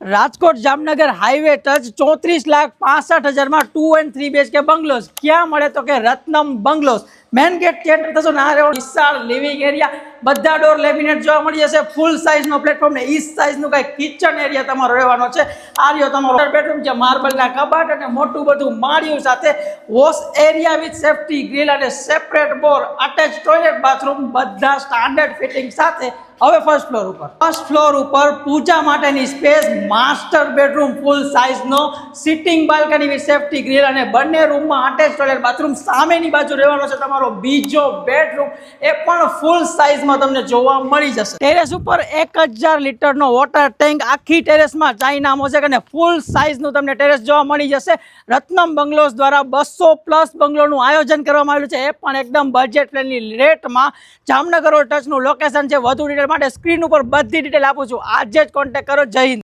Rajkot Jamnagar highway touch 34,65,000 માં 2 and 3 BHK bungalows ક્યાં મળે તો કે રત્નમ બંગલોઝ મેન ગેટ થી એન્ટર થશો ને આ રહ્યો વિશાળ લિવિંગ એરિયા, બધા ડોર લેમિનેટ જોવા મળી જશે, ફૂલ સાઇઝ નો પ્લેટફોર્મ ને ઈ સાઇઝ નું કઈ કિચન એરિયા તમારો રહેવાનો છે। આ રહ્યો તમારો બેડરૂમ છે, માર્બલ ના કબાટ અને મોટું બધું માળિયું સાથે wash area with safety grill અને separate bore, attach toilet bathroom બધા સ્ટાન્ડર્ડ ફિટિંગ સાથે। હવે ફર્સ્ટ ફ્લોર ઉપર પૂજા માટેની space, master bedroom full size નો, sitting balcony with safety grill અને બંને રૂમમાં અટેચ ટોયલેટ બાથરૂમ। સામેની બાજુ રહેવાનો છે તમારો બીજો બેડરૂમ, એ પણ ફૂલ સાઇઝમાં તમને જોવા મળી જશે। ટેરેસ ઉપર 1000 લીટરનો વોટર ટેન્ક આખી ટેરેસમાં ચાઇના મોઝેક અને ફૂલ સાઇઝનું તમને ટેરેસ જોવા મળી જશે। રત્નમ બંગલોઝ દ્વારા 200+ બંગલોનું આયોજન કરવામાં આવ્યું છે, એ પણ એકદમ બજેટ ફ્રેન્ડલી રેટમાં। જામનગર રોડ ટચનું લોકેશન છે। વધુ ડિટેલ માટે સ્ક્રીન ઉપર બધી ડિટેલ આપું છું, આજે જ કોન્ટેક્ટ કરો। જય હિન્દ।